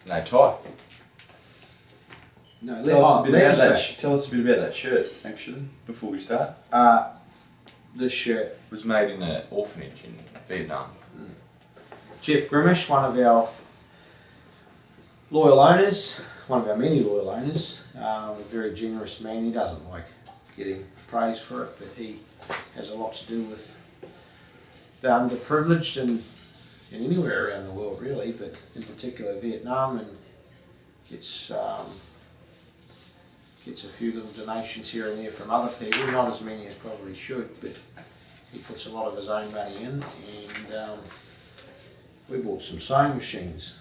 No tie. No, Tell us a bit about that shirt, actually, before we start. This shirt It was made in an orphanage in Vietnam. Jeff Grimish, one of our loyal owners, one of our many loyal owners, a very generous man. He doesn't like getting praise for it, but he has a lot to do with the underprivileged and anywhere around the world really, but in particular Vietnam, and gets a few little donations here and there from other people, not as many as probably should, but he puts a lot of his own money in, and we bought some sewing machines,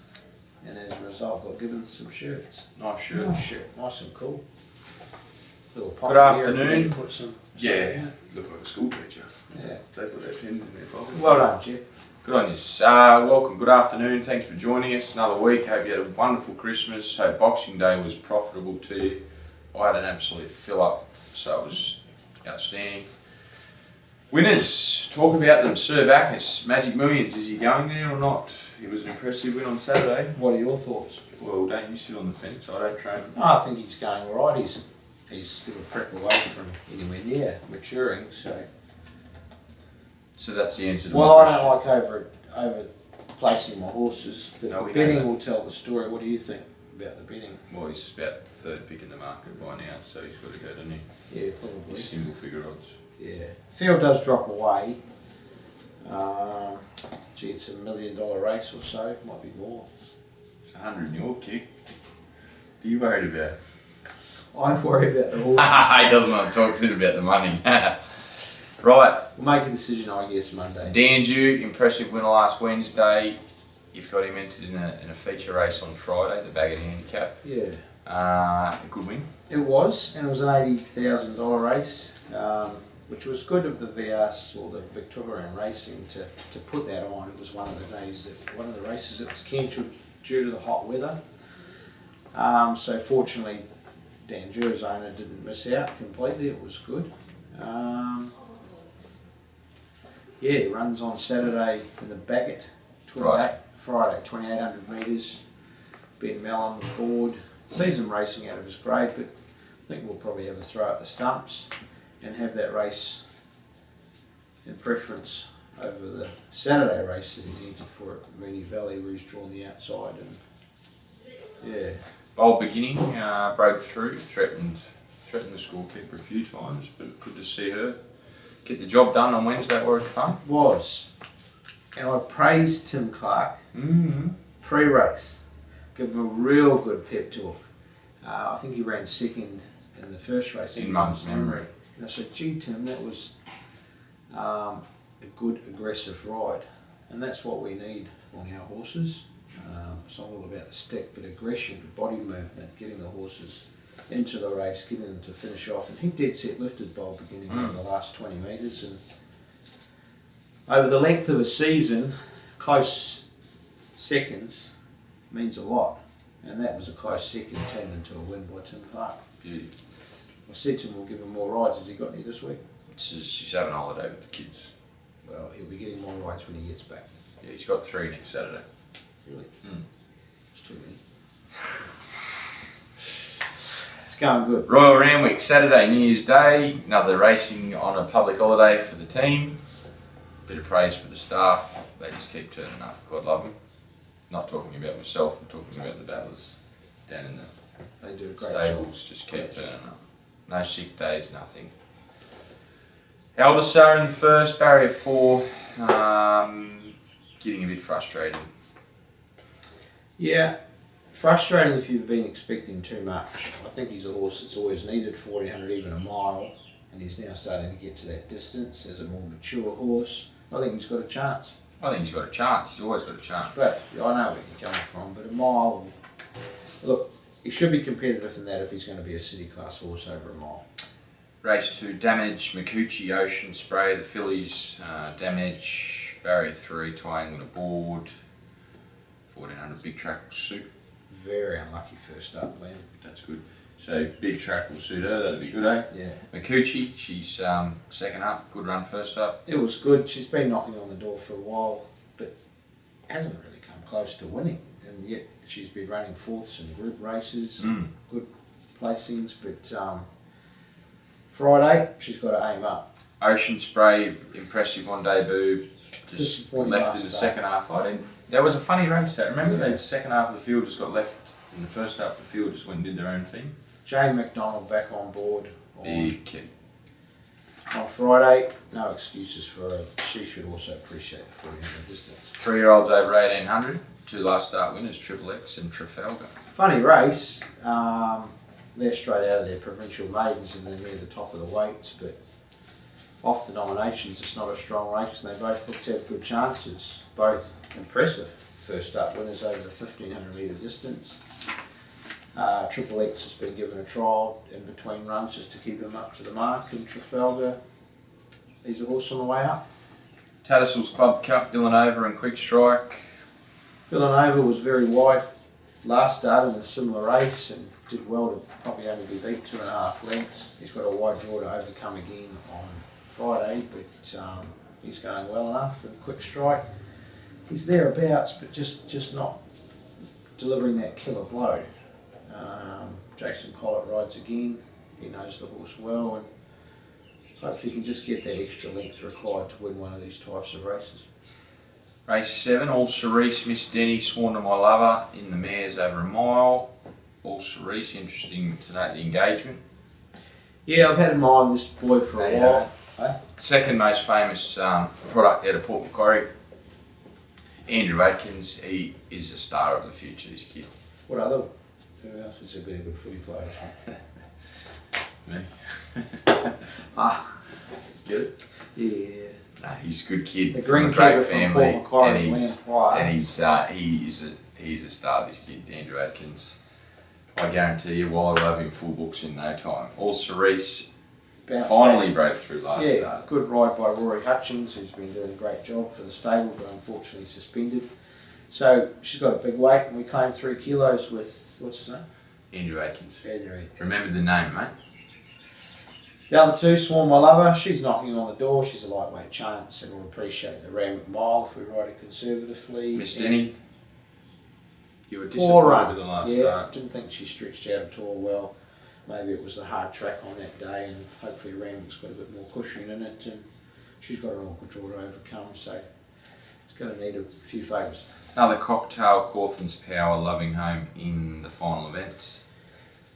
and as a result got given some shirts. Nice shirt. Nice shirt, nice and cool. Little Good pocket here afternoon. if you put some Look like a school teacher. Yeah. They put their pens in their pockets. Well done, Jeff. Good on you. Welcome. Good afternoon. Thanks for joining us. Another week. Hope you had a wonderful Christmas. Hope Boxing Day was profitable to you. I had an absolute fill up, so it was outstanding. Winners, talk about them. Sir Bacchus, Magic Millions, is he going there or not? It was an impressive win on Saturday. What are your thoughts? Well, don't you sit on the fence? I don't train him. I think he's going alright. He's still a prep away from anywhere near maturing, so. So that's the answer to Well, my I don't question. like over placing my horses, but No, the we know betting that. will tell the story. What do you think about the betting? Well, he's about third pick in the market by now, so he's got to go, doesn't he? Yeah, probably. He's single figure odds. Yeah. Field does drop away. Gee, it's $1 million race or so, might be more. It's 100 in your kick. Do you worried about it? I worry about the horses. He doesn't want to talk to you about the money. Right, We'll make a decision, I guess, Monday. Danju, impressive winner last Wednesday. You've got him entered in a feature race on Friday, the Baggett Handicap. Yeah. A good win. It was, and it was an $80,000 race, which was good of the VRs or the Victorian Racing to put that on. It was one of the races that was cancelled due to the hot weather. So fortunately, Dan Jura's owner didn't miss out completely. It was good. Yeah, he runs on Saturday in the Baggett. Friday, 2,800 metres. Ben Mellon on the board. Season racing out of his grade, but I think we'll probably have a throw at the stumps and have that race in preference over the Saturday race that he's entered for at Mooney Valley, where he's drawn the outside. And yeah, Bold beginning, broke through, threatened the scorekeeper a few times, but good to see her get the job done on Wednesday at Warwick Farm. was. And I praised Tim Clark pre-race. Give him a real good pep talk. I think he ran second in the first race In Mum's memory. And I said, gee Tim, that was a good aggressive ride. And that's what we need on our horses. It's not all about the stick, but aggression, body movement, getting the horses into the race, getting them to finish off. And he dead set lifted Bold beginning over the last 20 metres. And over the length of a season, close seconds means a lot. And that was a close second turned into a win by Tim Clark. Beauty. I said to him, we'll give him more rides. Has he got any this week? She's having a holiday with the kids. Well, he'll be getting more rides when he gets back. Yeah, he's got 3 next Saturday. Really? It's too many. It's going good. Royal Randwick, Saturday, New Year's Day. Another racing on a public holiday for the team. Bit of praise for the staff. They just keep turning up. God love them. Not talking about myself, I'm talking about the battlers down in the They do a great stables. job. Just Great keep job. turning up. No sick days, nothing. Eldest are in the first, barrier 4. Getting a bit frustrated. Yeah, frustrating if you've been expecting too much. I think he's a horse that's always needed 1,400, even a mile, and he's now starting to get to that distance as a more mature horse. I think he's got a chance. I think he's got a chance. He's always got a chance. But I know where you're coming from, but a mile, look, he should be competitive in that if he's going to be a city class horse over a mile. Race 2, Damage, Makuchi, Ocean Spray, the fillies, Damage, barrier 3, tying on a board, 1,400, big track will suit. Very unlucky first up, Liam. That's good. So big track will suit her, that'll be good, eh? Yeah. Makuchi, she's second up, good run first up. It was good. She's been knocking on the door for a while, but hasn't really come close to winning, and yet she's been running fourths in group races, good placings, but Friday she's got to aim up. Ocean Spray, impressive on debut, just left in the second half. That was a funny race. Remember the second half of the field just got left in the first half of the field, just went and did their own thing. Jane McDonald back on board. Big kid. On Friday, no excuses for her. She should also appreciate the 400 distance. 3-year-olds over 1800, 2 last start winners, Triple X and Trafalgar. Funny race. They're straight out of their provincial maidens and they're near the top of the weights, but off the nominations, it's not a strong race, and they both look to have good chances. Both impressive first up winners over the 1500 metre distance. Triple X has been given a trial in between runs just to keep him up to the mark, and Trafalgar, he's a horse on the way up. Tattersalls Club Cup, Villanova and Quick Strike. Villanova was very wide last start in a similar race and did well to probably only be beat 2.5 lengths. He's got a wide draw to overcome again on Friday, but he's going well enough. And Quick Strike, he's thereabouts, but just not delivering that killer blow. Jason Collett rides again. He knows the horse well, and hopefully he can just get that extra length required to win one of these types of races. Race 7, All Cerise, Miss Denny, Sworn to My Lover in the mares over a mile. All Cerise, interesting to note the engagement. Yeah, I've had in mind this boy for a while. Hey? Second most famous product out of Port Macquarie. Andrew Atkins, he is a star of the future, this kid. What other? Who else is a very good footy player? Me. Get it? Yeah. Nah, he's a good kid. The green from a great kid from Port Macquarie, he's a star, this kid, Andrew Atkins. I guarantee you, while I love him, full books in no time. All Cerise finally broke through last start. Good ride by Rory Hutchins, who's been doing a great job for the stable, but unfortunately suspended. So she's got a big weight, and we claimed 3 kilos with, what's his name? Andrew Atkins. Andrew Atkins. Remember the name, mate. The other 2, Sworn My Lover, she's knocking on the door. She's a lightweight chance, and we'll appreciate the Randwick Mile if we ride it conservatively. Miss Denny, you were disappointed with the last start. Didn't think she stretched out at all well. Maybe it was the hard track on that day, and hopefully Randwick's got a bit more cushion in it, and she's got an awkward draw to overcome, so it's going to need a few favours. Another Cocktail, Cawthon's Power, Loving Home in the final event,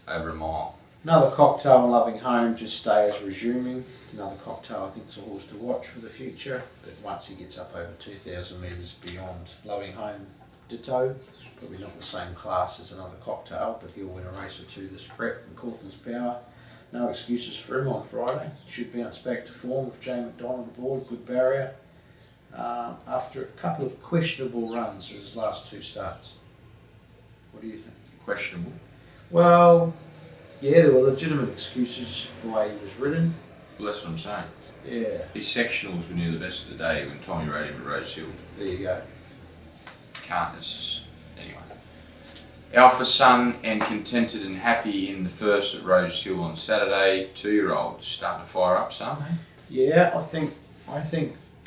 over a mile. Another Cocktail and Loving Home just stays resuming. Another Cocktail, I think, is a horse to watch for the future, but once he gets up over 2,000 metres beyond Loving Home, ditto. Probably not the same class as another Cocktail, but he'll win a race or 2 this prep. And Cawthon's Power, no excuses for him on Friday. Should bounce back to form with Jane McDonald aboard, good barrier. After a couple of questionable runs his last 2 starts. What do you think? Questionable? Well, yeah, there were legitimate excuses for the way he was ridden. Well, that's what I'm saying. Yeah. His sectionals were near the best of the day when Tommy rode him at Rose Hill. There you go. Can't, it's just, anyway. Alpha Sun and Contented and Happy in the first at Rose Hill on Saturday. 2-year-olds starting to fire up some, eh? Yeah, I think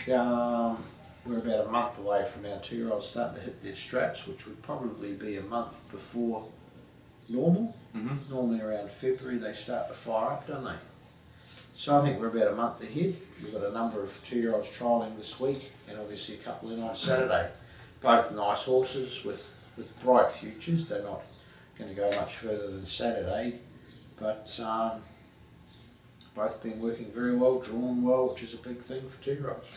we're about a month away from our 2-year-olds starting to hit their straps, which would probably be a month before normal. Mm-hmm. Normally around February they start to fire up, don't they? So I think we're about a month ahead. We've got a number of 2-year-olds trialling this week, and obviously a couple in on Saturday. Both nice horses with bright futures. They're not going to go much further than Saturday, but both been working very well, drawn well, which is a big thing for 2-year-olds.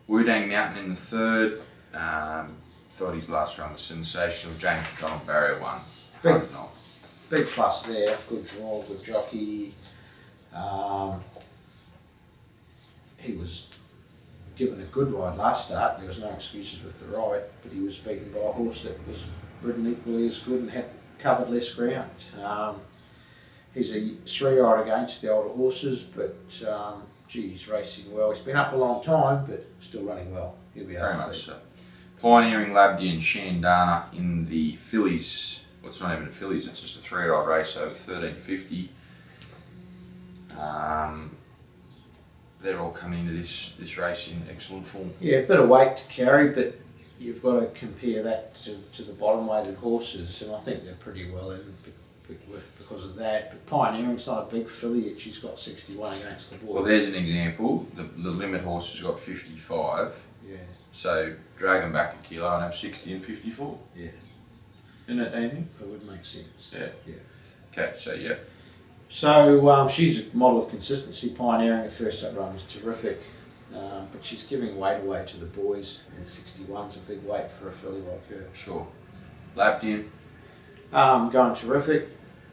Wudang Mountain in the third. Thought his last run was sensational. James McDonald Barrier won. Big plus there. Good draw, good jockey. He was given a good ride last start. There was no excuses with the ride, but he was beaten by a horse that was ridden equally as good and had covered less ground. He's a 3-year-old against the older horses, but he's racing well. He's been up a long time, but still running well. He'll be very much so. Pioneering Labdy and Shandana in the fillies. Well, it's not even a fillies, it's just a 3-year-old race over 1350. They're all coming into this race in excellent form. Yeah, a bit of weight to carry, but you've got to compare that to the bottom weighted horses, and I think they're pretty well in because of that. But Pioneering's not a big filly yet, she's got 61 against the boys. Well, there's an example. The limit horse has got 55. Yeah. So drag them back a kilo and have 60 and 54. Yeah. Isn't that anything? That would make sense. Yeah. Yeah. Okay, so yeah. So she's a model of consistency. Pioneering, the first up run was terrific, but she's giving weight away to the boys, and 61's a big weight for a filly like her. Sure. Lapped in. Going terrific.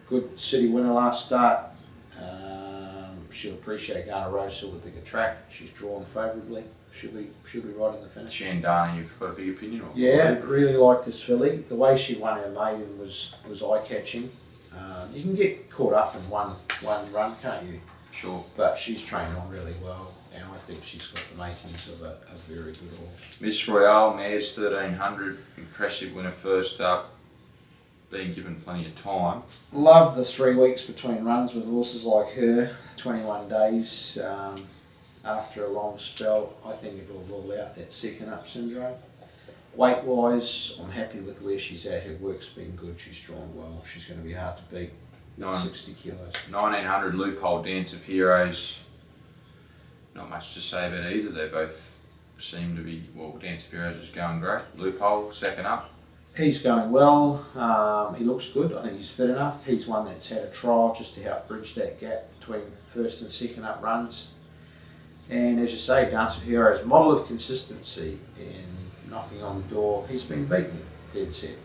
Good city winner last start. She'll appreciate going to Rosehill, the bigger track. She's drawn favourably. Should be right in the finish. Shandana, you've got a big opinion on? Yeah, really like this filly. The way she won her maiden was eye-catching. You can get caught up in one run, can't you? Sure. But she's trained on really well, and I think she's got the makings of a very good horse. Miss Royale, mares 1300, impressive winner first up. Being given plenty of time. Love the 3 weeks between runs with horses like her, 21 days after a long spell. I think it will rule out that second up syndrome. Weight wise, I'm happy with where she's at. Her work's been good, she's drawn well. She's going to be hard to beat. 60 kilos. 1900 Loophole, Dance of Heroes. Not much to say about either. They both seem to be, well, Dance of Heroes is going great. Loophole, second up. He's going well. He looks good. I think he's fit enough. He's one that's had a trial just to help bridge that gap between first and second up runs. And as you say, Dance of Heroes, model of consistency and knocking on the door. He's been beaten, dead set.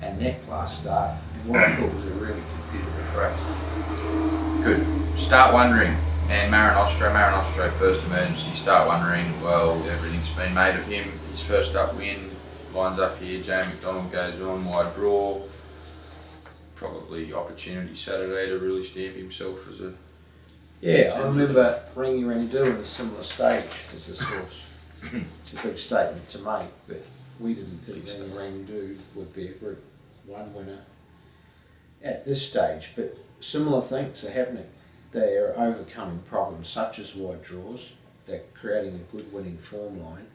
And neck last start, and what I thought was a really competitive race. Good. Start Wondering and Marinostro first emergency. Start Wondering, well, everything's been made of him. His first up win, lines up here, Jay McDonald goes on, wide draw. Probably opportunity Saturday to really stamp himself as a... Yeah, I remember Ringy Rendu in a similar stage as this horse. It's a big statement to make, but we didn't think Ringy Rendu would be a Group 1 winner at this stage, but similar things are happening. They are overcoming problems such as wide draws. They're creating a good winning form line,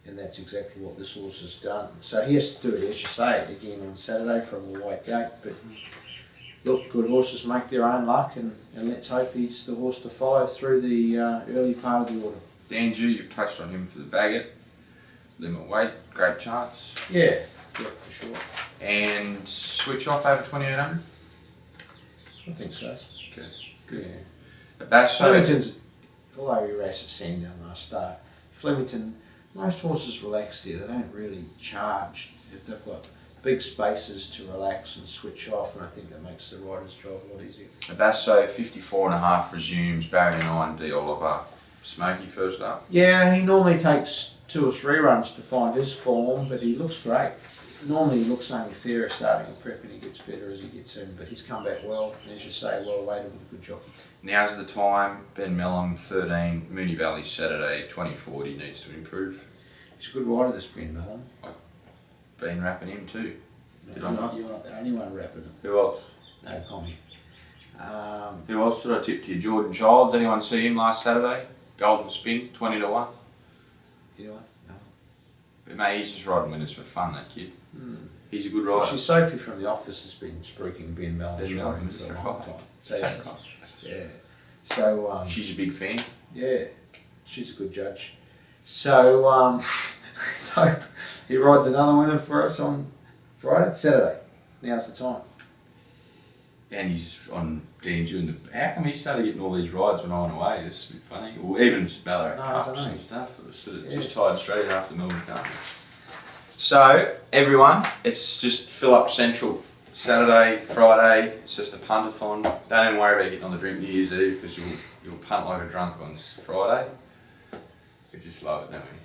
and that's exactly what this horse has done. So he has to do it, as you say, again on Saturday from a white gate, but look, good horses make their own luck, and let's hope he's the horse to follow through the early part of the order. Danju, you've touched on him for the Bagot. Limit weight, great chance. Yeah, for sure. And switch off over 2800? I think so. Okay, good. Yeah. That's Flemington's, although he raced at Sandown last start, Flemington, most horses relax there. They don't really charge. They've got big spaces to relax and switch off, and I think that makes the rider's job a lot easier. Basso 54.5 resumes, barrier 9, D. Oliver. Smoky first up. Yeah, he normally takes 2 or 3 runs to find his form, but he looks great. Normally he looks only fairer starting a prep, and he gets better as he gets in, but he's come back well, and as you say, well weighted with a good jockey. Now's the time. Ben Mellum 13, Moonee Valley Saturday 2040 needs to improve. He's a good rider, this Ben Mellon. I've been rapping him too. You're not the only one rapping him. Who else? No comment. Who else did I tip to you? Jordan Childs. Anyone see him last Saturday? Golden Spin, 20 to 1. You know what? No. But mate, he's just riding winners for fun, that kid. He's a good rider. Actually, Sophie from the office has been spruiking Ben Mellon's Ben riding Mellon, for a right. long time. So, yeah. So, she's a big fan. yeah, she's a good judge. So, so he rides another winner for us on Saturday. Now's the time. And he's on D&G in the... How come he started getting all these rides when I went away? This is a bit funny. Or even Ballarat No, I Cups don't know. and stuff. It was sort of Yeah. just tied straight after Melbourne Cup. So, everyone, it's just Fill Up Central. Saturday, Friday, it's just a puntathon. Don't even worry about getting on the drink New Year's Eve because you'll punt like a drunk on Friday. We just love it, don't we?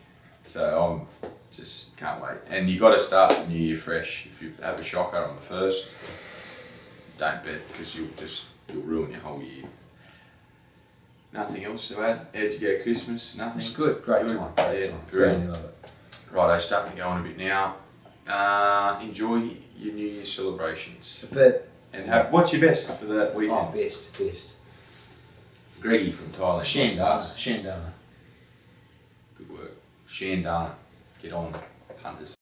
So I'm just can't wait. And you got to start the new year fresh. If you have a shocker on the first, don't bet because you'll ruin your whole year. Nothing else to add? How'd you go Christmas? Nothing? It's good, great time. Yeah, Really brilliant. love it. Righto, starting to go on a bit now. Enjoy your New Year celebrations. But And what's your best for that weekend? best. Greggy from Thailand. Shandana. Good work. Shandana. Get on, punters.